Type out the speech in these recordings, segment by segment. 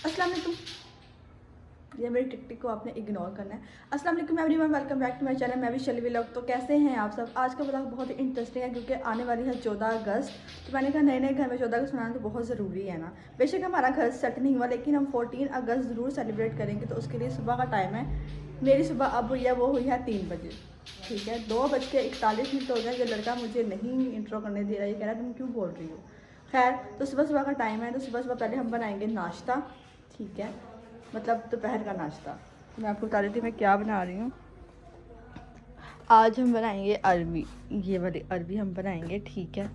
अस्सलाम वालेकुम। ये मेरी टिक को आपने इग्नोर करना है। अस्सलाम वालेकुम everyone, welcome back to my channel. मैं भी शली व्लॉग। तो कैसे हैं आप सब? आज का व्लॉग बहुत ही इंटरेस्टिंग है क्योंकि आने वाली है 14 अगस्त। तो मैंने कहा नए नए घर में 14 अगस्त मनाना तो बहुत ज़रूरी है ना। बेशक हमारा घर सेट नहीं हुआ लेकिन हम 14 अगस्त ज़रूर सेलिब्रेट करेंगे। तो उसके लिए सुबह का टाइम है। मेरी सुबह अब हुई है, वो हुई है 3 बजे। ठीक है, 2:41 हो गया। ये लड़का मुझे नहीं इंट्रो करने दे रहा है, ये कह रहा है तुम क्यों बोल रही हो। खैर, तो सुबह सुबह का टाइम है। तो सुबह सुबह पहले हम बनाएंगे नाश्ता। ठीक है, मतलब दोपहर का नाश्ता। मैं आपको बता रही थी मैं क्या बना रही हूँ। आज हम बनाएंगे अरबी। ये वाली अरबी हम बनाएंगे। ठीक है,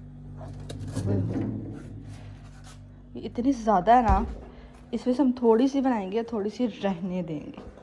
ये इतनी ज़्यादा है ना, इसमें से हम थोड़ी सी बनाएंगे, थोड़ी सी रहने देंगे।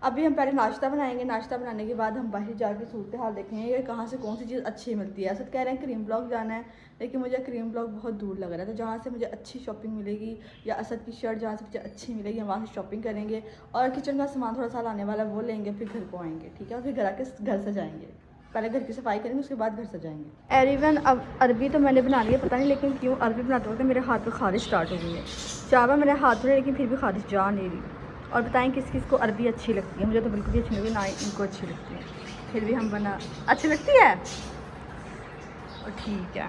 अभी हम पहले नाश्ता बनाएंगे। नाश्ता बनाने के बाद हम बाहर जाके सूरत हाल देखेंगे कि कहाँ से कौन सी चीज़ अच्छी मिलती है। असद कह रहे हैं क्रीम ब्लॉक जाना है, लेकिन मुझे क्रीम ब्लॉक बहुत दूर लग रहा है। तो जहाँ से मुझे अच्छी शॉपिंग मिलेगी या असद की शर्ट जहाँ से मुझे अच्छी मिलेगी हम वहाँ से शॉपिंग करेंगे। और किचन का सामान थोड़ा सा लाने वाला वो लेंगे, फिर घर को आएंगे। ठीक है, और फिर घर आके घर सजाएंगे। पहले घर की सफाई करेंगे, उसके बाद घर सजाएंगे। एरीवन अब अरबी तो मैंने बना ली है, पता नहीं लेकिन क्यों अरबी बनाते वक्त मेरे हाथ में खारिश स्टार्ट हो गई है। चावल मेरे हाथ में, लेकिन फिर भी खारिश जा नहीं रही। और बताएं किस किस को अरबी अच्छी लगती है। मुझे तो बिल्कुल भी अच्छी नहीं लगती, ना इनको अच्छी लगती है। फिर भी हम बना अच्छी लगती है और ठीक है,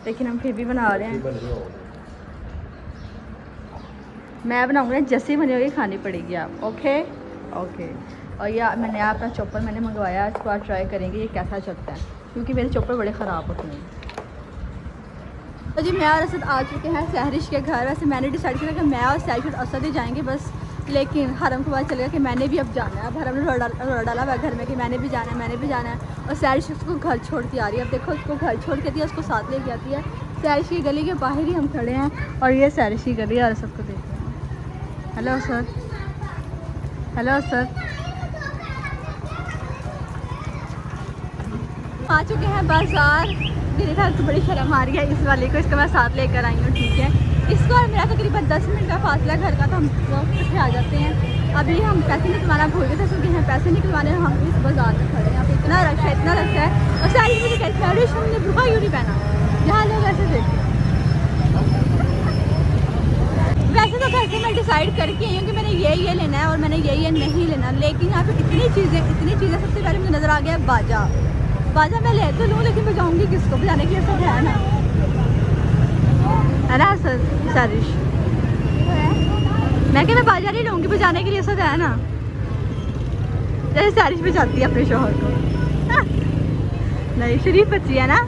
लेकिन हम फिर भी बना रहे हैं। मैं बनाऊँगी जैसे बनी होगी खानी पड़ेगी आप। Okay okay. और यह मैंने अपना चॉपर मैंने मंगवाया, इसको आज ट्राई करेंगे ये कैसा चलता है, क्योंकि मेरे चॉपर बड़े ख़राब होते हैं। तो जी मैं और असद आ चुके हैं सहरिश के घर। वैसे मैंने डिसाइड किया कि मैं और सहरिश और असद ही जाएंगे बस, लेकिन हरम को पता चलेगा कि मैंने भी अब जाना है। अब हरम ने रोड़ा डाला हुआ घर में कि मैंने भी जाना है, मैंने भी जाना है। और सहरिश उसको घर छोड़ के आ रही है। अब देखो उसको घर छोड़ के दिया, उसको साथ लेके आती है। सहरिश की गली के बाहर ही हम खड़े हैं और ये सहरिश की गली है और सबको देख रहे हैं। Hello sir, hello sir. आ चुके हैं बाज़ार। मेरे ख्याल से बड़ी शर्म आ रही है इस वाले को, इसको मैं साथ लेकर आई हूँ। ठीक है, इसको और मेरा तकरीबन 10 मिनट का फासला घर का, तो हम इकट्ठे आ जाते हैं। अभी हम पैसे निकलवाना भूल गए थे क्योंकि हम पैसे निकलवाने हम इस बाज़ार में खड़े हैं। यहाँ पे इतना रश है, इतना रश है। और सारी मुझे कहती है हमने बुर्का क्यों नहीं पहना, यहाँ लोग ऐसे देखते। वैसे तो घर से मैं डिसाइड करके आई हूँ कि मैंने ये लेना है और मैंने ये नहीं लेना, लेकिन यहाँ पे इतनी चीज़ें। सबसे पहले मुझे नज़र आ गया बाजा। बाजा मैं ले तो लूँ, लेकिन बजाऊँगी किसको? बजाने के लिए सब है ना, है ना सर सारिश? मैं क्या मैं बाजा नहीं लूँगी, बजाने के लिए सब है ना, जैसे सारिश बजाती है अपने शोहर को। नहीं, शरीफ बच्ची है ना।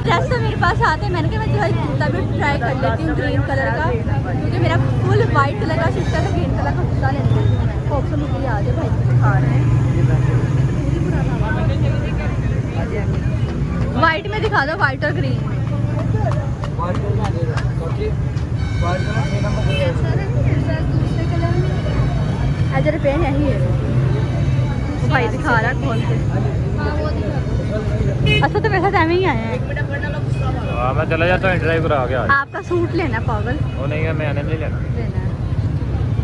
ड्रेस तो मेरे पास आते हैं, मैंने कहा मैं जो कुर्ता भी ट्राई कर लेती हूँ ग्रीन कलर का, क्योंकि मेरा फुल वाइट कलर का शिफ्ट है, तो ग्रीन कलर का कुर्ता लेती हूँ। होप से मुझे आ जाए, भाई दिखा रहे हैं। वाइट में दिखा दो, वाइट और ग्रीन में। इधर पेन यही है, वो भाई दिखा रहा है खोल के। अच्छा, तो मेरे साथ ही आए हैं। मैं चला जाता हूँ, ड्राइव करा गया। आपका सूट लेना पागल? वो नहीं है, मैंने नहीं लेना। लेना है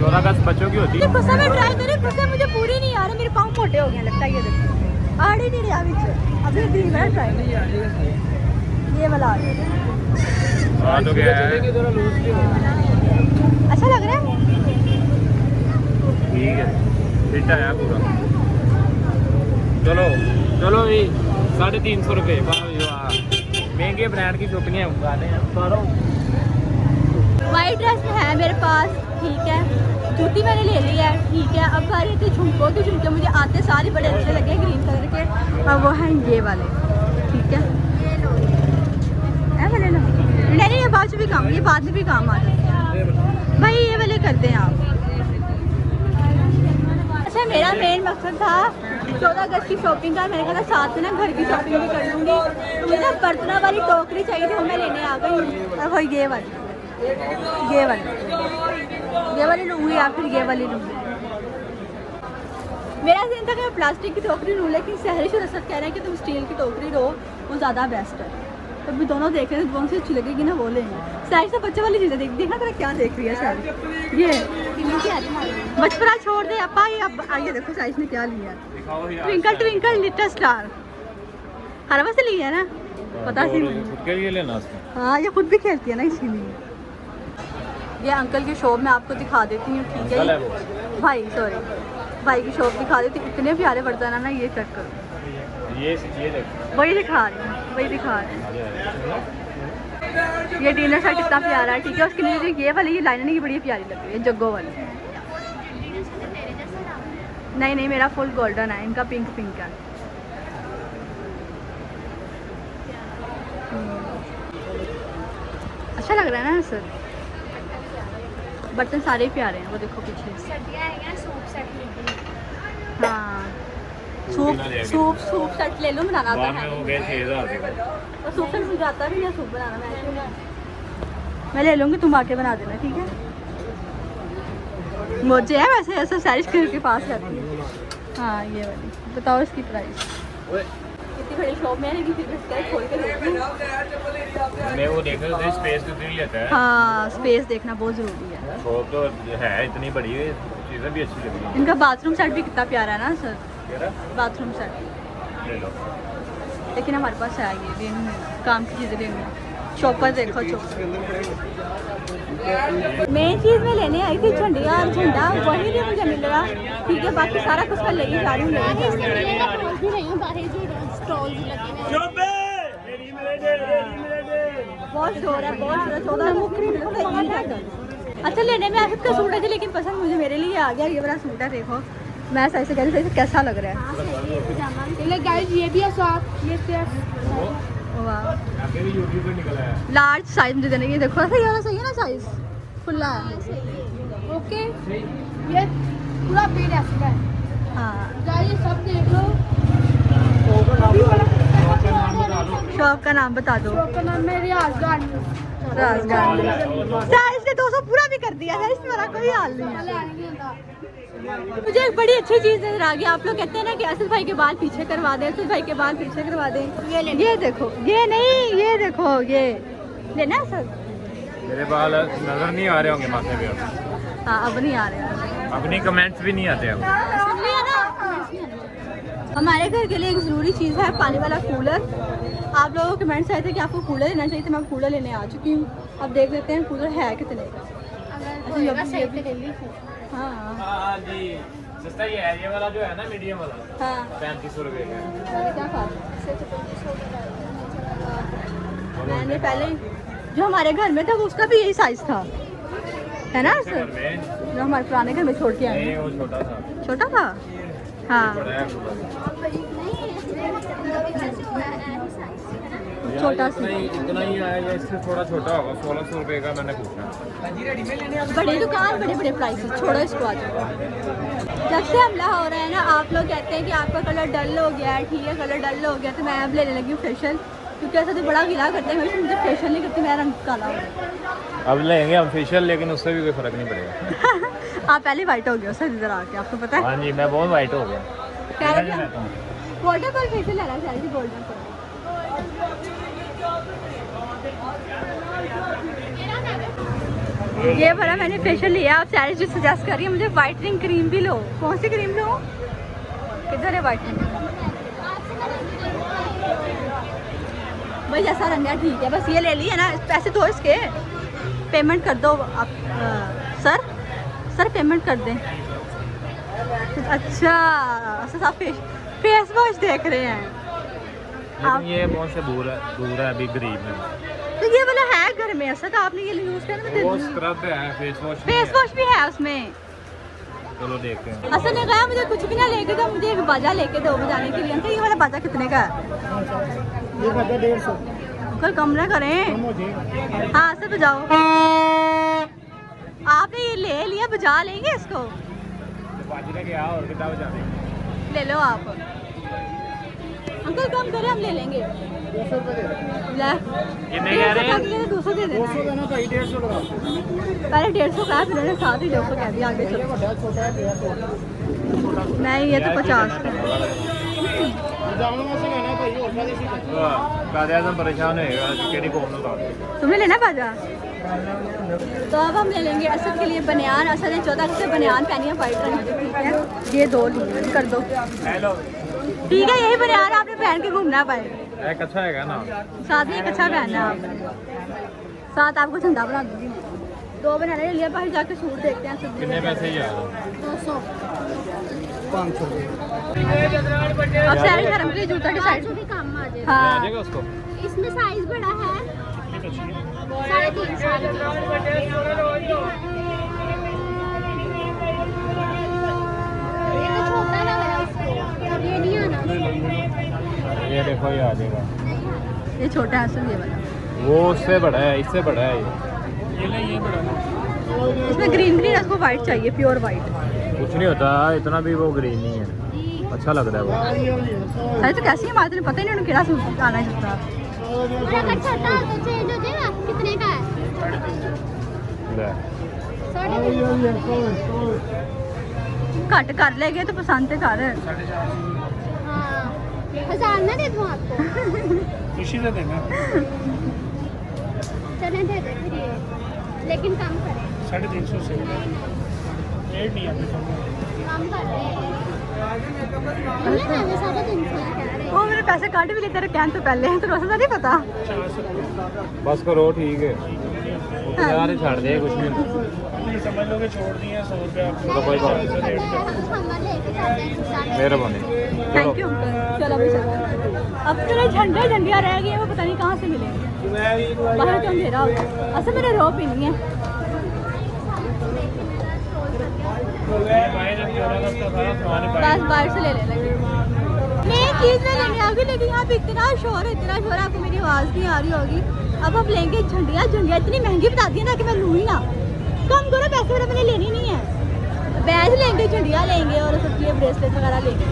14 अगस्त बच्चों की होती है। गुस्सा में ट्राई करे, गुस्सा मुझे पूरी नहीं आ रही, मेरे पाँव मोटे हो गए लगता है। ये देखो आड़ी नहीं रहा बीच। अभी दिन भर ट्राई ये वाला आ गया। हाँ तो क्या है, अच्छा लग रहा है। ठीक है, फिट है पूरा। चलो चलो जी, 350 रुपये महंगे ब्रांड की टोपियाँ उगाने हैं। वाइट ड्रेस है मेरे पास, ठीक है। जूती मैंने ले ली है, ठीक है। अब आ रही थी झुमकों की। झुमके मुझे आते सारे बड़े अच्छे लगे ग्रीन कलर के, और वो हैं ये वाले। ठीक है, वाले लो। नहीं, ये बाद में भी काम, ये बाद में भी काम आ जाते हैं भाई। ये वाले करते हैं आप। अच्छा, मेरा मेन मकसद था 14 अगस्त की शॉपिंग का। मैंने कहा साथ में ना घर की शॉपिंग भी कर लूँगी। तो मुझे ना बर्तना वाली टोकरी चाहिए थी, वो मैं लेने आ गई हूँ। और वो ये वाली लूँगी या फिर ये वाली लूँगी। मेरा दिन था कि मैं प्लास्टिक की टोकरी लूँ, लेकिन सहरिश और असद कह रहे हैं कि तुम स्टील की टोकरी लो, वो ज़्यादा बेस्ट है। तो भी दोनों देख रहे हैं, कौन सी अच्छी लगेगी ना वो लेंगे। सहरिश तो बच्चे वाली चीज़ें देखना तेरा क्या देख रही है सहरिश। ये बचपना छोड़ दे अपा। ये अब आइए देखो सहरिश ने क्या लिया। ट्विंकल ट्विंकल लिटिल स्टार हर वक्त लिया है ना, पता थी मुझे। खुद के लिए लेना। हाँ, ये खुद भी खेलती है ना, इसीलिए। ये अंकल की शॉप मैं आपको दिखा देती हूँ, ठीक अंकल है? है वो। भाई सॉरी, भाई की शॉप दिखा देती हूँ। इतने प्यारे बर्तन है ना, ये चेक करो। ये देख। वही दिखा रही हूँ, वही दिखा रही हूँ। ये डिनर सेट कितना प्यारा है, ठीक है? उसके लिए ये वाली ये लाइनिंग की बड़ी प्यारी लग रही है, जग्गो वाली। नहीं नहीं, मेरा फुल गोल्डन है, इनका पिंक पिंक है। अच्छा लग रहा है ना सर? बर्तन सारे प्यारे हैं, वो देखो पीछे। हाँ, सूप सेट ले लो, बनाना आता है। हो गए 6000 के। और सूप सेट मुझे आता भी नहीं सूप बनाना, मैं ले लूँगी, तुम आके बना देना, ठीक है? मुझे है वैसे ऐसा सारिश के पास रहती है। हाँ ये वाली बताओ इसकी प्राइस। इतनी बड़ी शॉप में है लेकिन फिर भी इसका खोल के देखती। मैं वो देख रहा हूँ स्पेस कितनी लेता है। हाँ स्पेस देखना बहुत ज़रूरी है। शॉप तो है इतनी बड़ी है, चीज़ें भी अच्छी लग रही हैं। इनका बाथरूम सेट भी कितना प्यारा है ना सर? बाथरूम सेट ले लो। लेकिन हमारे पास है ये भी नहीं, काम की चीज़ें लेनी है। चॉपर देखो, चॉपर मेन चीज़ मैं लेने आई थी, झंडिया और झंडा, वही भी मुझे मिल रहा, ठीक है? बाकी सारा कुछ मैं लेगी जा रही हूँ। बहुत शोर है, बहुत शोर है। 14 अच्छा लेने में आसिफ का सूट है, लेकिन पसंद मुझे मेरे लिए आ गया। ये वाला सूट है, देखो मैं सही से कह रही हूँ, कैसा लग रहा है? गाइस ये भी है साथ, ये वाह, आगे भी यूट्यूब पे निकला है। लार्ज साइज मुझे देने की, देखो सही वाला सही है ना साइज? खुला है। ओके, ये पूरा पेड़ ऐसा है। हाँ गाइस सब देख लो। शॉप का नाम बता दो। शॉप का नाम है राजगान। साइज ने 200 पूरा भी कर दिया है, इसमें कोई हाल नहीं है। मुझे एक बड़ी अच्छी चीज़ नजर आ गई। आप लोग कहते हैं ना कि असद भाई के बाल पीछे करवा दें, असद भाई के बाल पीछे करवा दें। ये देखो, ये नहीं, ये देखो, ये लेना है सर? मेरे बाल नजर नहीं आ रहे होंगे माथे पे अब। हाँ अब नहीं आ रहे हैं, अपनी कमेंट्स भी नहीं आते अब। सुन लिया ना? हमारे घर के लिए एक ज़रूरी चीज़ है पानी वाला कूलर। आप लोगों के कमेंट्स आए थे कि आपको कूलर लेना चाहिए, तो मैं कूलर लेने आ चुकी हूँ। अब देख लेते हैं कूलर है कितने का। हाँ हाँ जी, सस्ता ही है ये वाला जो है ना, मीडियम वाला। हाँ 3500 रुपये का। मैंने क्या कहा? मैंने पहले जो हमारे घर में था वो उसका भी यही साइज था, है ना सर? जो हमारे पुराने घर में छोड़ के आए नहीं, हैं, वो छोटा था। छोटा था। हाँ बड़ा है पूरा। छोटा इतना ही आया, या इससे थोड़ा छोटा होगा। 1600 रुपये का मैंने पूछा। बड़ी दुकान, बड़े बड़े प्राइसेस, छोड़ो इसको आज। जब से हमला हो रहा है ना, आप लोग कहते हैं कि आपका कलर डल हो गया है, ठीक है कलर डल हो गया, तो मैं अब लेने लगी हूँ फेशियल, क्योंकि ऐसा तो बड़ा गिला करते हैं, मुझे फेशियल नहीं करती, मेरा रंग काला हो गया। अब लेंगे हम फेशियल, लेकिन उससे भी कोई फर्क नहीं पड़ेगा। आप पहले वाइट हो गए हो सर इधर आके, आपको पता है? हाँ जी, मैं बहुत वाइट हो गया। कह रहे थे गोल्डन पर फेशियल लेना चाहिए, गोल्डन पर। ये वाला मैंने फेशियल लिया, आप सारी चीज सजेस्ट कर रही है मुझे वाइटनिंग क्रीम भी लो। कौन सी क्रीम लो? किधर है वाइटनिंग? भाई जैसा रंग है ठीक है, बस ये ले लिया ना। पैसे तो इसके पेमेंट कर दो आप। सर पेमेंट कर दें। अच्छा आप फेस वॉश देख रहे हैं? लेकिन ये बहुत से दूर है अभी गरीब में। तो ये वाला है घर में, ऐसा तो आपने ये यूज करना। वो स्क्रब है, फेस वॉश भी है उसमें। चलो देखते हैं। असल ने कहा मुझे कुछ भी ना लेके दो, मुझे एक बाजा लेके दो बजाने के लिए। अंकल ये वाला बाजा कितने का है? ये बाजा 150। अंकल कम ना करें। हाँ सर बजाओ। आपने ये ले लिया, बजा लेंगे इसको? बाजरे के और किताब जाने ले लो आप। अंकल कम करें, हम ले लेंगे। 200 रुपये कितने कह रहे हैं? 200 दे देना। 200 देना चाहिए, 150 लगा। पहले 150 का, फिर उन्होंने साथ ही 200 कह दिया। आगे चलो। बड़ा छोटा है, 150। नहीं ये तो 50 का है। जामुन में से लेना भाई, और का देसी कादे आजम परेशान होएगा केड़ी कौम ना लाओ। तुम्हें लेना बाजा? तो अब हम ले लेंगे असद के लिए बनियान। असद ने 14 अगस्त से बनियान पहनी है वाइट रंग की, ठीक है? ये 2 लिए कर दो। हेलो, ठीक है यही बनियान आपने पहन के घूमना पाए। एक अच्छा है ना, साथ में एक अच्छा पहनना है आपने। साथ आपको झंडा बना दूंगी। 2 बनाने ले लिया, बाहर जाके सूट देखते हैं सब्जी कितने पैसे यार 200। 500 रुपये अब सारे धर्म के लिए जूता डिसाइड भी काम आ जाएगा। आ हाँ जाएगा उसको इसमें साइज बड़ा है 3.5 साल का। ये तो छोटा लग रहा है उसको, ये नहीं आना। ये देखो ये आ जाएगा ये छोटा है असल ये वाला। वो उससे बड़ा है इससे बड़ा है ये बड़ा इसमें ग्रीन ग्रीन है, उसको वाइट चाहिए, प्योर वाइट। कुछ नहीं होता इतना भी वो ग्रीन नहीं है अच्छा लग रहा है वो अरे तो कैसी है मात्र पता ही नहीं उन्हें केड़ा सूट आना है जूता। और अगर छोटा हो तो चेंज हो जाएगा। कितने का है? ले 3.5। घट कर लेगे तो पसंद ते कर। हाँ 1000 ना दे दूँ आपको। खुशी से देना चलें दे दे फिर ये, लेकिन कम करें। 350 से रेट नहीं आपके सामने कम कर रहे हैं। हमने 350 कह रहे वो मेरे पैसे काट भी लेते रहे कहने तो पहले, तो रोज़ा नहीं पता। 400 बस करो ठीक है वो तो यार छाड़ दे कुछ नहीं नहीं समझ लोगे छोड़ दिए 100 रुपये आपको तो कोई बात नहीं मेहरबानी थैंक यू। चलो अभी चलो। अब मेरे झंडे झंडियाँ रह गई हैं, वो पता नहीं कहाँ से मिलेंगे। बाहर तो अंधेरा होगा, असल मेरा रोप ही नहीं है। बस बाहर से ले लेना। मैं चीज़ में लेने आऊँगी, लेकिन यहाँ पे इतना शोर है, आपको मेरी आवाज़ नहीं आ रही होगी। अब हम लेंगे झंडियाँ इतनी महंगी बता दी ना कि मैं लूँ ही ना। कम करो पैसे मेरा, मैंने लेनी नहीं है। बैज लेंगे, झंडियाँ लेंगे और सबकी ब्रेसलेट वगैरह लेंगे।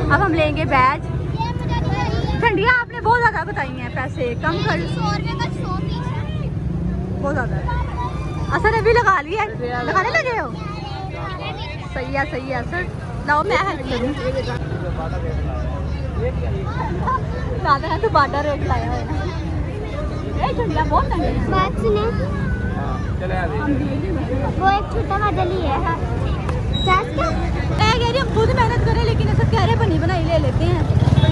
अब हम लेंगे बैज। ठंडियाँ आपने बहुत ज़्यादा बताई हैं, पैसे कम कर। 100 रुपये का 100 पीस है। बहुत ज़्यादा है। असर अभी लगा लिया है, लगाने लगे हो। सही है असर। लाओ मैं हेल्प करूँ। ज़्यादा है तो बाटा रेट लाया है ना। ये ठंडियाँ बहुत महंगी हैं। बात सुने, वो एक छोटा वाला लिया है 50 का। मैं कह रही हम खुद मेहनत करें, लेकिन ऐसा कह रहे बनी बनाई ले लेते हैं।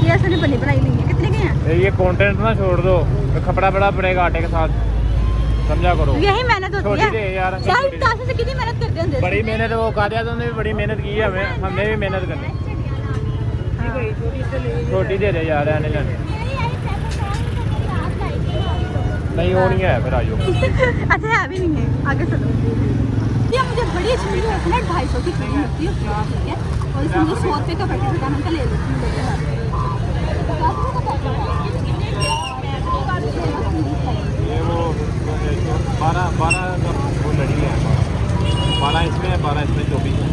ये ऐसे नहीं बनी बनाई लेंगे। कितने के हैं? ये कंटेंट ना छोड़ दो कपड़ा बड़ा पड़ेगा आटे के साथ समझा करो यही मेहनत होती छोटी दे है यार यार। 10 से कितनी मेहनत करते हैं। बड़ी मेहनत वो कादिया तुमने भी बड़ी मेहनत की है हमने भी मेहनत करनी छोटी दे रहे यार आने जाने नहीं वो नहीं है फिर आयो अच्छा है भी नहीं है। आगे चलो। ये मुझे बड़ी अच्छी मिली होती है, 250 की फ्री होती है, ठीक है। और इसमें मुझे 100 रुपये का पैकेट होता है, हम का ले लेती हूँ। ये वो 12 वो लड़ी है 12 इसमें है 12 इसमें 24 है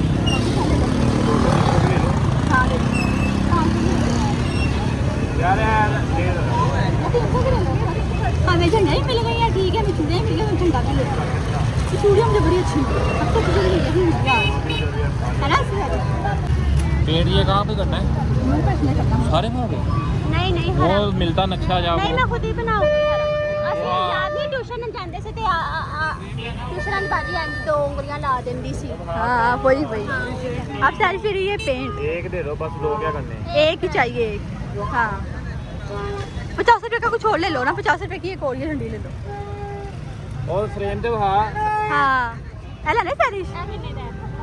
हाँ ले लो। यार हमें झंडा ही मिल गई है, ठीक है। हमें चूड़ियाँ मिल गई, हम झंडा भी ले लिया। ये चूड़ियाँ मुझे बड़ी अच्छी लगी। अब तो मुझे मिल गई है ना। पेड़ ये कहाँ पे करना है मुँह पे इसमें करना है। सारे में हो गए नहीं वो मिलता नक्शा जा नहीं, वो मैं खुद ही बनाऊंगी। ਅਸੀਂ ਯਾਦ ਨਹੀਂ ਟਿਊਸ਼ਨ ਜਾਂਦੇ ਸੀ ਤੇ ਟਿਊਸ਼ਨ ਬਾਜੀ ਆਂਦੀ 2 ਉਂਗਲੀਆਂ ਲਾ ਦਿੰਦੀ ਸੀ। हाँ वही अब सारी फिर ये पेंट एक दे दो बस लोग क्या करने एक ही चाहिए एक। हाँ 50 रुपये का कुछ और ले लो ना। 50 रुपये की एक और ये झंडी ले लो। और फ्रेम तो हाँ हाँ ऐला नहीं सैरिश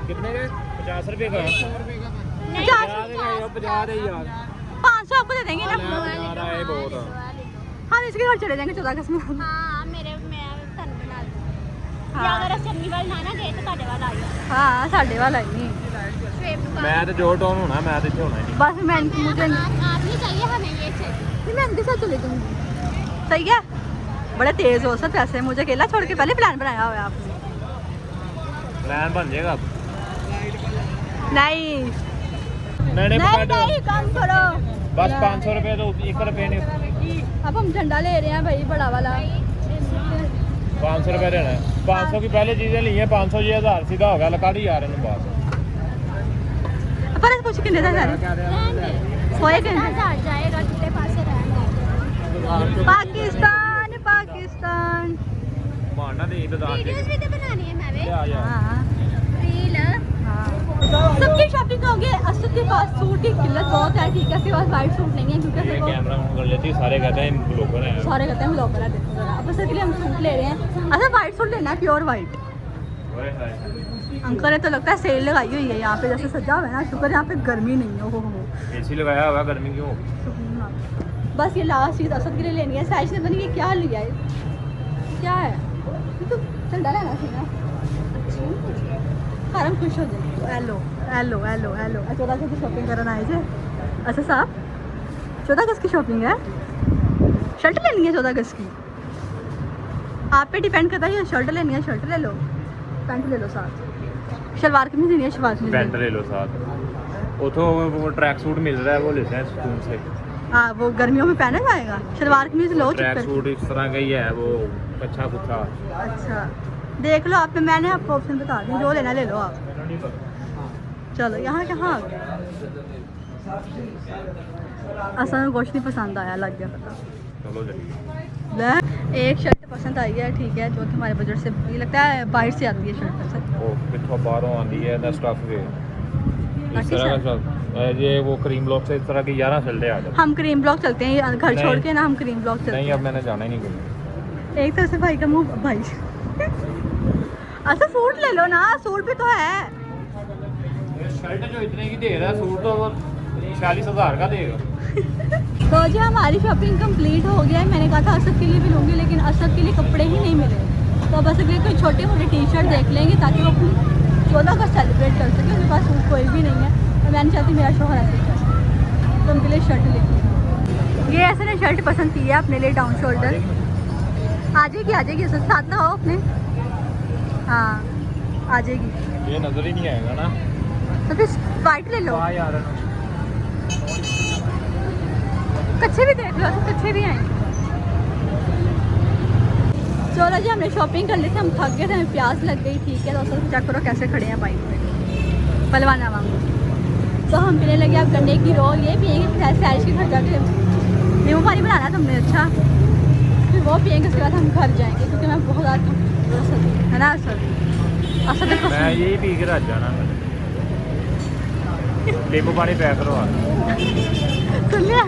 कितने के 50 रुपए का 50 50 दे यार 500 आपको दे देंगे ना। यार ये बहुत है हम इसके घर चले जाएंगे 14 अगस्त में। ਹਾਂ ਮੇਰੇ ਮੈਂ ਤੁਹਾਨੂੰ ਬਣਾ ਦੂੰ। ਹਾਂ। ਜਾਂ ਅਗਰ ਅਸੀਂ ਚੰਨੀ ਵੱਲ ਨਾ ਗਏ ਤਾਂ ਤੁਹਾਡੇ ਵੱਲ ਆਇਓ। हाँ साढ़े वाला ही नहीं। ਸ਼ੇਪ ਨੂੰ मैं तो जो टोन होना मैं तो इतने होना ही नहीं बस मैं मुझे आप नहीं चाहिए हमें ये चाहिए। नहीं, मैं इनके साथ चले जाऊंगी। सही है। बड़े तेज हो सब पैसे। मुझे अकेला छोड़ के पहले प्लान बनाया हुआ है आपने। प्लान बन जाएगा अब नहीं मैंने नहीं कम करो। बस 500 रुपए तो 1 रुपये नहीं अब हम झंडा ले रहे हैं भाई बड़ा वाला। 500 रुपए देना है 500 की पहले चीजें ली हैं 500 जी 1000 सीधा हो गया लगा दी यार इन बात पर कुछ कितने था सारे होए कितने 1000 जाएगा कितने पासे रहेंगे। पाकिस्तान मारना दे तो दाल वीडियोस भी तो बनानी है मैं भी। आ जा हाँ रील सबकी शॉपिंग हो गई। असद के पास सूट की किल्लत बहुत है, ठीक है, इसके पास वाइट सूट नहीं है क्योंकि ये देखो कैमरा ऑन कर लेती है, सारे कहते हैं ब्लॉगर हैं। सारे कहते हैं ब्लॉगर है। देखो जरा, अब असद के लिए हम सूट ले रहे हैं। अच्छा वाइट सूट लेना है, प्योर वाइट। ओए हाय। अंकल ने तो लगता है सेल लगाई हुई है यहाँ पे, जैसे सजा हुआ है ना, शुक्र यहाँ पे गर्मी नहीं है। ओहो एसी लगाया हुआ, गर्मी क्यों होगी? बस ये लास्ट चीज़ असद के लिए लेनी है। साइज ने बनी ये क्या लिया है, क्या है ये तो चल डाला ना ठीक है। हम खुश हो जाए। हेलो हेलो हेलो हेलो 14 अगस्त की शॉपिंग करना आए थे। अच्छा साहब 14 अगस्त की शॉपिंग है, शर्ट लेनी है 14 अगस्त की। आप पे डिपेंड करता है, ये शर्ट लेनी है शर्ट ले लो, पैंट ले लो साथ, शलवार कमीज लेनी है शलवार कमीज पैंट ले लो साथ। उतो वो ट्रैक सूट मिल रहा है, वो लेते हैं स्कूल से। हाँ वो गर्मियों में पहना जाएगा। शलवार कमीज लो ट्रैक सूट इस तरह का ही है, वो अच्छा कुछ। अच्छा देख लो आप, मैंने आपको ऑप्शन बता दी, जो लेना ले लो आप। चलो यहाँ कहाँ असल में कुछ नहीं पसंद आया, लग गया पता। चलो चलिए। एक शर्ट पसंद आई है, ठीक है, जो हमारे बजट से ये लगता है बाहर से आती है शर्ट पसंद। वो पिछो बाहरों आती है ना स्टफ के इस बाकी तरह शर्ट? का सब। ये वो क्रीम ब्लॉक से इस तरह की 11 शर्टें आ जाती। हम क्रीम ब्लॉक चलते हैं, ये घर नहीं। छोड़ के ना हम क्रीम ब्लॉक चलते नहीं हैं। अब मैंने जाना ही नहीं कहीं। एक तरह से भाई का मुँह भाई अच्छा सूट ले लो ना, सूट भी तो है। शर्ट जो इतने की दे रहा है, सूट तो 46,000 का देगा। तो जी हमारी शॉपिंग कंप्लीट हो गया है। मैंने कहा था असद के लिए भी लूँगी, लेकिन असद के लिए कपड़े ही नहीं मिले, तो अब असद के लिए कोई छोटे मोटे टी शर्ट देख लेंगे ताकि वो अपनी 14 का सेलिब्रेट कर सके। उनके पास सूट कोई भी नहीं है और मैं नहीं चाहती मेरा शोहर ऐसे करे, तो उनके लिए शर्ट लेंगे। ये ऐसे ने शर्ट पसंद की है अपने लिए, डाउन शोल्डर। आ जाएगी असद, साथ ना हो अपने। हाँ आ जाएगी। ये नजर ही नहीं आएगा ना। तो फिर वाइट ले लो, हाँ यार कच्चे भी देख लो, कच्चे भी आएंगे। चलो जी हमने शॉपिंग कर ली थी, हम थक गए थे, हमें प्यास लग गई, ठीक है। दोस्तों चेक करो कैसे खड़े हैं बाइक पे, पलवाना वांगू। तो हम पीने लगे अब गन्ने की रो, ये पियेंगे सैरिश के घर जाके, नींबू पानी बनाना है तुमने। अच्छा फिर वो पियेंगे, उसके बाद हम घर जाएंगे क्योंकि मैं बहुत ज़्यादा थक है ना सर। अच्छा देखो मैं यही पी के रह जाना। नींबू पानी पैक करो। सुन लिया,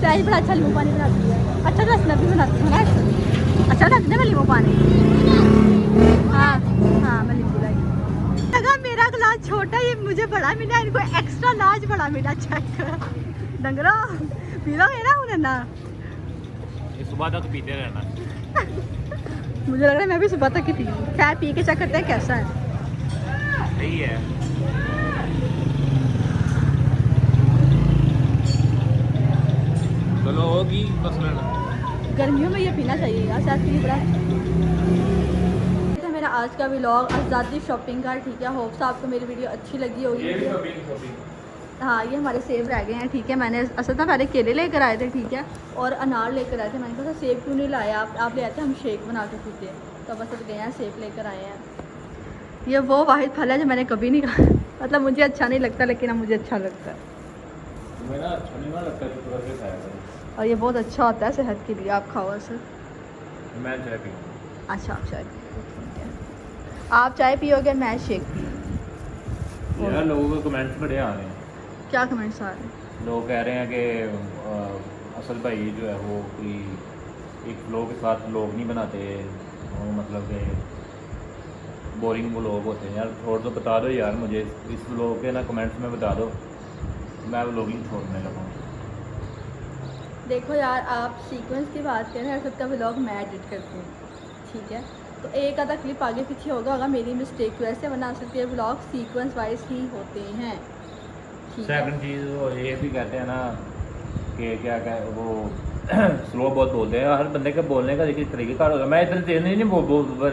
चाय बड़ा अच्छा नींबू पानी बनाती है, अच्छा रसना भी बनाती है ना, अच्छा लगता है मैं नींबू पानी। हाँ हाँ मैं नींबू लाई। लगा मेरा गिलास छोटा, ये मुझे बड़ा मिला, इनको एक्स्ट्रा लार्ज बड़ा मिला। चेक डंगरा पी लो है ना उन्हें ना, सुबह तक पीते रहना। मुझे लग रहा है मैं भी सुबह तक ही पीऊँ। खैर पी के चेक करते हैं कैसा है। सही है। चलो होगी बस गर्मियों में ये पीना चाहिए यार, शायद के लिए बड़ा। मेरा आज का व्लॉग आज़ादी शॉपिंग का, ठीक है। होप्स आपको मेरी वीडियो अच्छी लगी होगी। हाँ ये हमारे सेब रह गए हैं, ठीक है। मैंने असल में पहले केले लेकर आए थे, ठीक है, और अनार लेकर आए थे। मैंने कहा सेब क्यों नहीं लाया, आप ले आए थे, हम शेक बना के पीते। तो बस अब गए हैं सेब लेकर आए हैं। ये वो वाहिद फल है जो मैंने कभी नहीं खाया, मतलब मुझे अच्छा नहीं लगता, लेकिन अब मुझे अच्छा लगता है। और ये बहुत अच्छा होता है सेहत के लिए, आप खाओ सर। मैं चाय पीऊँ। अच्छा आप चाय पियोगे, आप चाय पियोगे, मैं शेक पीऊँ। यार लोगों के कमेंट्स बड़े आ रहे हैं। क्या कमेंट्स आ रहे हैं? लोग कह रहे हैं कि असल भाई जो है वो कोई एक फ्लो के साथ लोग नहीं बनाते, वो मतलब कि बोरिंग वो लोग होते हैं। यार थोड़ा तो बता दो यार मुझे, इस लोग के ना कमेंट्स में बता दो, मैं वो लोग ही छोड़ने लगा। देखो यार आप सीक्वेंस की बात करें, हर सबका व्लॉग मैं एडिट करती हूँ, ठीक है। तो एक आधा क्लिप आगे पीछे होगा मेरी मिस्टेक की वजह से, वरना सकती है व्लॉग सीक्वेंस वाइज ही होते हैं, ठीक है। सेकंड चीज़ वो ये भी कहते हैं ना कि क्या वो स्लो बहुत बोलते हैं। हर बंदे के बोलने का देखिए तरीक़ेकार होगा। मैं इतना तेज़ नहीं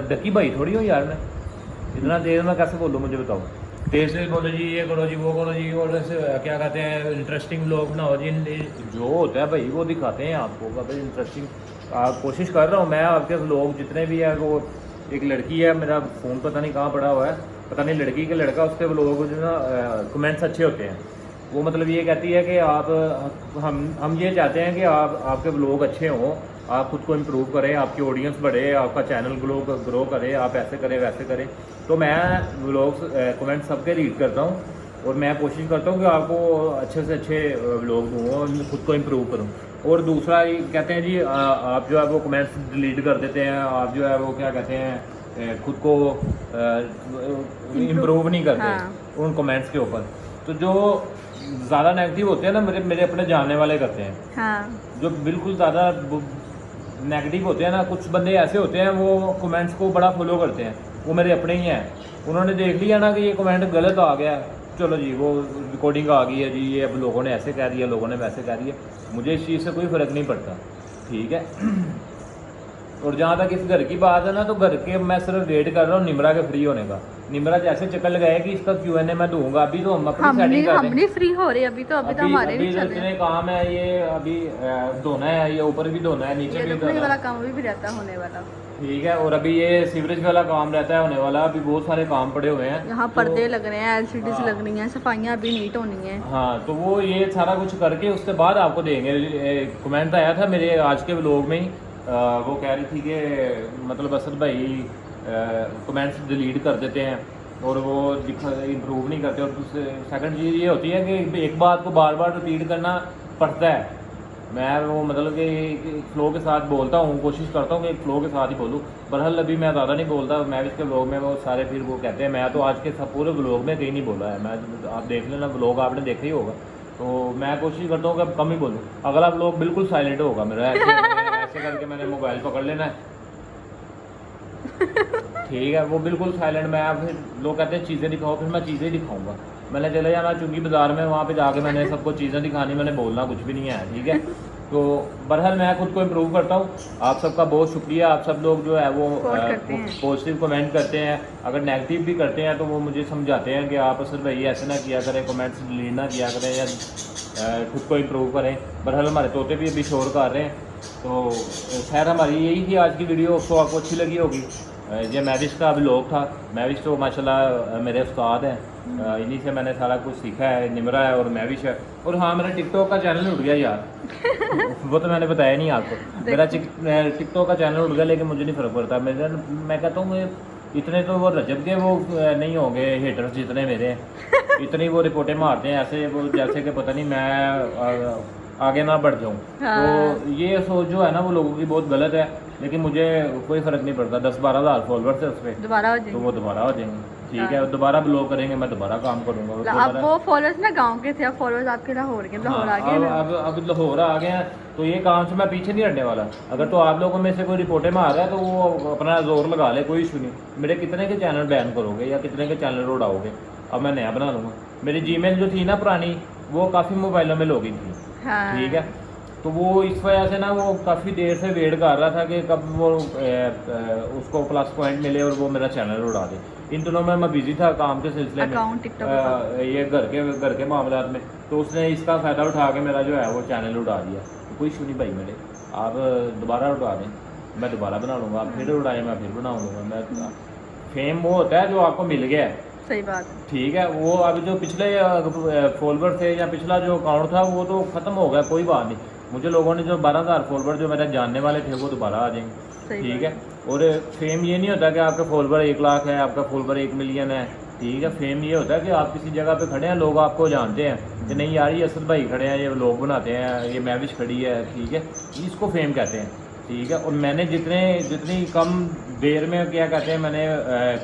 डकी भाई थोड़ी हूँ यार, मैं इतना तेज़ मैं कैसे बोलूँ, मुझे बताओ। तेज़ से बोलो जी ये करो जी वो करो जी, और ऐसे क्या कहते हैं इंटरेस्टिंग लोग बनाओ जी, जो होता है भाई वो दिखाते हैं आपको। भाई इंटरेस्टिंग आप कोशिश कर रहा हूँ मैं, आपके लोग जितने भी हैं। वो एक लड़की है, मेरा फ़ोन पता नहीं कहाँ पड़ा हुआ है, पता नहीं लड़की के लड़का, उसके लोग जो ना कमेंट्स अच्छे होते हैं। वो मतलब ये कहती है कि आप हम ये चाहते हैं कि आपके व्लॉग अच्छे हों, आप खुद को इम्प्रूव करें, आपकी ऑडियंस बढ़े, आपका चैनल ग्रो करे, आप ऐसे करें वैसे करें। तो मैं व्लॉग्स कमेंट सबके रीड करता हूँ और मैं कोशिश करता हूँ कि आपको अच्छे से अच्छे व्लॉग दूँ और खुद को इम्प्रूव करूँ। और दूसरा ये कहते हैं जी आप जो है वो कमेंट्स डिलीट कर देते हैं, आप जो है वो क्या कहते हैं खुद को इम्प्रूव नहीं करते उन कमेंट्स के ऊपर। तो जो ज़्यादा नेगेटिव होते हैं ना मेरे अपने जानने वाले करते हैं। हाँ जो बिल्कुल ज़्यादा नेगेटिव होते हैं ना, कुछ बंदे ऐसे होते हैं वो कमेंट्स को बड़ा फॉलो करते हैं, वो मेरे अपने ही हैं। उन्होंने देख लिया ना कि ये कमेंट गलत आ गया, चलो जी वो रिकॉर्डिंग आ गई है जी, ये अब लोगों ने ऐसे कह दिया, लोगों ने वैसे कह दिया। मुझे इस चीज़ से कोई फ़र्क नहीं पड़ता, ठीक है। और जहाँ तक इस घर की बात है ना, तो घर के मैं सिर्फ वेट कर रहा हूँ निमरा के फ्री होने का। निमरा जैसे चक्कर लगाएगी इसका Q&A मैं दूंगा। अभी तो हम अपनी सेटिंग कर रहे हैं, हम नहीं फ्री हो रहे अभी तो हमारे भी चल रहे इतने काम है। ये अभी धोना है, ये ऊपर भी धोना है, नीचे भी हैं। धोना ये है, वाला काम भी रहता होने वाला, ठीक है। और अभी ये सीवरेज वाला काम रहता है होने वाला, अभी बहुत सारे काम पड़े हुए हैं। यहाँ तो, पर्दे लग रहे हैं, LCDs लग रही हैं, सफाइयाँ अभी नीट होनी है। हाँ तो वो ये सारा कुछ करके उसके बाद आपको देंगे। कमेंट आया था मेरे आज के व्लॉग में ही, वो कह रही थी कि मतलब असद भाई कमेंट्स डिलीट कर देते हैं और वो इम्प्रूव नहीं करते। और दूसरे सेकंड चीज़ ये होती है कि एक बात को बार बार रिपीट करना पड़ता है। मैं वो मतलब कि फ्लो के साथ बोलता हूँ, कोशिश करता हूँ कि फ्लो के साथ ही बोलूँ। बहरहाल अभी मैं ज़्यादा नहीं बोलता, मैं इसके व्लॉग में वो सारे फिर वो कहते हैं। मैं तो आज के सब पूरे व्लॉग में कहीं नहीं बोला है, मैं आप देख लेना, व्लॉग आपने देखा ही होगा। तो मैं कोशिश करता हूँ कि अब कम ही बोलूँ। अगला व्लॉग बिल्कुल साइलेंट होगा मेरा, ऐसे करके मैंने मोबाइल पकड़ लेना है, ठीक है। वो बिल्कुल साइलेंट। मैं फिर लोग कहते हैं चीज़ें दिखाओ, फिर मैं चीज़ें दिखाऊंगा। मैंने चले जाना चुंगी बाज़ार में, वहाँ पे जाके मैंने सबको चीज़ें दिखानी, मैंने बोलना कुछ भी नहीं है, ठीक है। तो बहरहाल मैं खुद को इम्प्रूव करता हूँ। आप सबका बहुत शुक्रिया, आप सब लोग जो है वो पॉजिटिव कमेंट करते हैं। अगर नेगेटिव भी करते हैं तो वो मुझे समझाते हैं कि आप असद भाई ऐसे ना किया करें, कमेंट्स डिलीट ना किया करें, या खुद को इम्प्रूव करें। बहरहाल हमारे तोते भी अभी शोर कर रहे हैं। तो खैर हमारी यही थी आज की वीडियो, तो आपको अच्छी लगी होगी। ये मैविश का व्लॉग था। मैविश तो माशाल्लाह मेरे उस्ताद हैं, इन्हीं से मैंने सारा कुछ सीखा है। निमरा है और मैविश है। और हाँ, मेरा टिकटॉक का चैनल उठ गया यार वो तो मैंने बताया नहीं आपको। मेरा टिकटॉक का चैनल उठ गया, लेकिन मुझे नहीं फ़र्क पड़ता। मैं कहता हूँ इतने तो वो रजब के वो नहीं होंगे हेटर्स जितने मेरे हैं। इतनी वो रिपोर्टें मारते हैं ऐसे, वो जैसे कि पता नहीं मैं आगे ना बढ़ जाऊँ। तो ये सोच जो है ना वो लोगों की बहुत गलत है, लेकिन मुझे कोई फ़र्क नहीं पड़ता। 10-12 हज़ार फॉलोअर्स है उस पर, दोबारा हो तो वो दोबारा हो जाएंगे, ठीक है। दोबारा ब्लॉग करेंगे, मैं दोबारा काम करूँगा। अब वो फॉलोअर्स ना गांव के थे, अब फॉलोअर्स आपके लाहौर के, लाहौर आ गए ना। अब लाहौर आ गए हैं, तो ये काम से मैं पीछे नहीं हटने वाला। अगर तो आप लोगों में से कोई रिपोर्टें मार रहा है तो वो अपना जोर लगा ले, कोई इशू नहीं। मेरे कितने के चैनल बैन करोगे या कितने के चैनल उड़ाओगे? अब मैं नया बना लूँगा। मेरी जीमेल जो थी ना पुरानी, वो काफ़ी मोबाइलों में लॉगिन थी, ठीक है। तो वो इस वजह से ना वो काफ़ी देर से वेट कर रहा था कि कब वो उसको प्लस पॉइंट मिले और वो मेरा चैनल उड़ा दे। इन दिनों में मैं बिजी था काम के सिलसिले में, ये घर के मामलात में। तो उसने इसका फ़ायदा उठा के मेरा जो है वो चैनल उड़ा दिया। तो कोई इशू नहीं भाई मेरे, आप दोबारा उड़ा दें, मैं दोबारा बना लूँगा। आप फिर उड़ाएँ, मैं फिर बना लूँगा। मैं फेम वो होता है जो आपको मिल गया है, सही बात, ठीक है। वो अभी जो पिछले फॉलोवर थे या पिछला जो अकाउंट था वो तो ख़त्म हो गया, कोई बात नहीं। मुझे लोगों ने जो 12,000 फॉलोवर जो मेरे जानने वाले थे वो दोबारा आ जाएंगे, ठीक है। और फेम ये नहीं होता कि आपका फॉलोवर 1 लाख है, आपका फॉलोवर 1 मिलियन है, ठीक है। फेम ये होता है कि आप किसी जगह पे खड़े हैं, लोग आपको जानते हैं कि नहीं यार ये असद भाई खड़े हैं, ये लोग बनाते हैं, ये मैविश खड़ी है, ठीक है। इसको फेम कहते हैं, ठीक है। और मैंने जितनी कम देर में क्या कहते हैं मैंने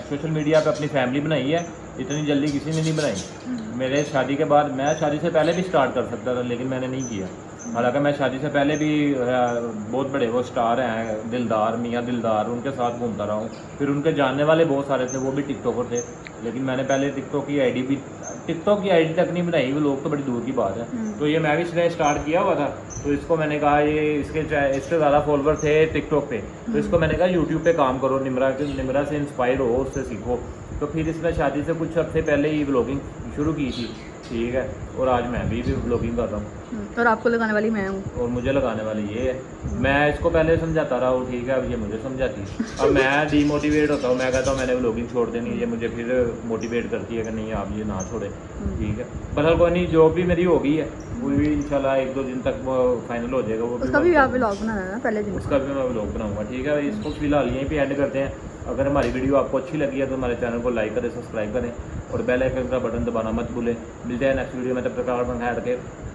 सोशल मीडिया पे अपनी फैमिली बनाई है, इतनी जल्दी किसी ने नहीं बनाई। मेरे शादी के बाद, मैं शादी से पहले भी स्टार्ट कर सकता था, लेकिन मैंने नहीं किया। हालांकि मैं शादी से पहले भी बहुत बड़े वो स्टार हैं, दिलदार, मियाँ दिलदार, उनके साथ घूमता रहा हूँ। फिर उनके जानने वाले बहुत सारे थे, वो भी टिकटॉकर थे। लेकिन मैंने पहले टिकटॉक की आईडी तक नहीं बनाई, वो लोग तो बड़ी दूर की बात है। तो ये मैविश ने स्टार्ट किया हुआ था, तो इसको मैंने कहा ये इसके ज़्यादा फॉलोवर थे टिकटॉक पे, तो इसको मैंने कहा यूट्यूब पे काम करो, निमरा से इंस्पायर हो, उससे सीखो। तो फिर इसने शादी से कुछ हफ्ते पहले ही व्लॉगिंग शुरू की थी, ठीक है। और आज मैं भी व्लॉगिंग कर रहा हूँ, और आपको लगाने वाली मैं हूँ, और मुझे लगाने वाली ये है। मैं इसको पहले समझाता रहा हूँ, ठीक है, अब ये मुझे समझाती। अब मैं डीमोटिवेट होता हूँ, मैं कहता हूँ मैंने व्लॉगिंग छोड़ देनी, ये मुझे फिर मोटिवेट करती है कि नहीं आप ये ना छोड़े, ठीक है। बहरहाल कोई नहीं, जॉब भी मेरी हो गई है, वो भी इंशाल्लाह 1-2 दिन तक वो फाइनल हो जाएगा। वो उसका भी आप व्लॉग बनाना है ना पहले दिन उसका भी मैं व्लॉग बनाऊंगा, ठीक है। इसको फिलहाल यहीं पे एंड करते हैं। अगर हमारी वीडियो आपको अच्छी लगी है तो हमारे चैनल को लाइक करें, सब्सक्राइब करें और बेल आइकन का बटन दबाना मत भूलें। मिलते हैं नेक्स्ट वीडियो में, तब तक आप बनाए रखें।